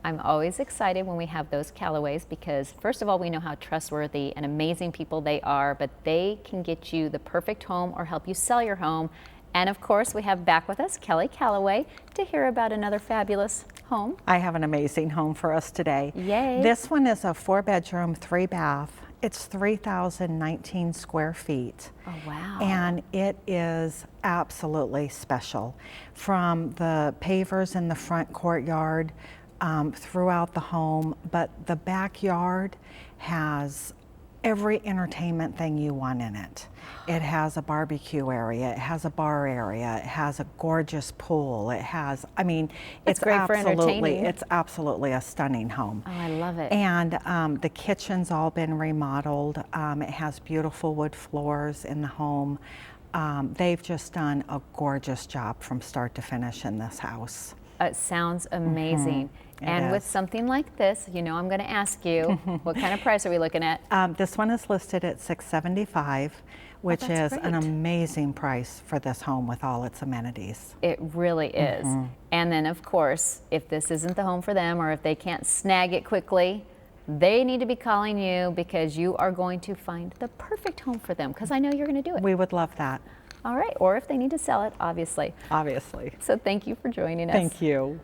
I'm always excited when we have those Callaways because first of all, we know how trustworthy and amazing people they are, but they can get you the perfect home or help you sell your home. And of course, we have back with us Kelly Callaway to hear about another fabulous home. I have an amazing home for us today. Yay. This one is a 4-bedroom, 3-bath. It's 3,019 square feet. Oh, wow. And it is absolutely special. From the pavers in the front courtyard, throughout the home, but the backyard has every entertainment thing you want in it. It has a barbecue area, it has a bar area, it has a gorgeous pool, it has, I mean, it's great for entertaining. it's absolutely a stunning home. Oh, I love it. And the kitchen's all been remodeled. It has beautiful wood floors in the home. They've just done a gorgeous job from start to finish in this house. It sounds amazing. And with something like this, you know I'm going to ask you, what kind of price are we looking at? This one is listed at $675, which is an amazing price for this home with all its amenities. It really is. And then of course, if this isn't the home for them or if they can't snag it quickly, they need to be calling you because you are going to find the perfect home for them because I know you're going to do it. We would love that. All right, or if they need to sell it, obviously. Obviously. So thank you for joining us. Thank you.